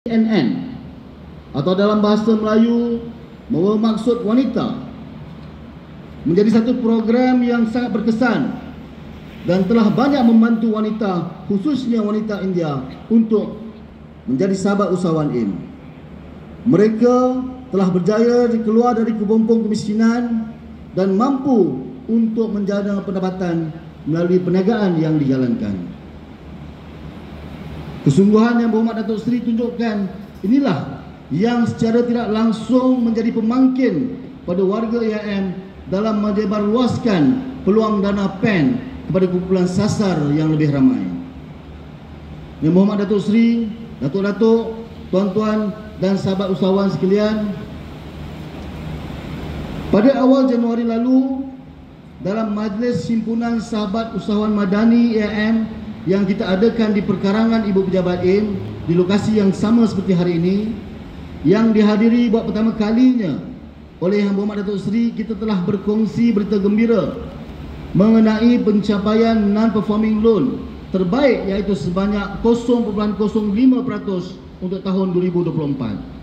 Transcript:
NN atau dalam bahasa Melayu bermaksud wanita menjadi satu program yang sangat berkesan dan telah banyak membantu wanita, khususnya wanita India, untuk menjadi sahabat usahawan AIM. Mereka telah berjaya keluar dari kepompong kemiskinan dan mampu untuk menjaga pendapatan melalui perniagaan yang dijalankan. Kesungguhan yang Berhormat Datuk Seri tunjukkan inilah yang secara tidak langsung menjadi pemangkin pada warga AIM dalam menyebarluaskan peluang dana PAN kepada kumpulan sasar yang lebih ramai. Yang Berhormat Datuk Seri, Datuk-datuk, tuan-tuan dan sahabat usahawan sekalian, pada awal Januari lalu, dalam Majlis Himpunan Sahabat Usahawan Madani AIM yang kita adakan di perkarangan Ibu Pejabat AIM di lokasi yang sama seperti hari ini, yang dihadiri buat pertama kalinya oleh Yang Berhormat Datuk Seri, kita telah berkongsi berita gembira mengenai pencapaian non-performing loan terbaik, iaitu sebanyak 0.05% untuk tahun 2024.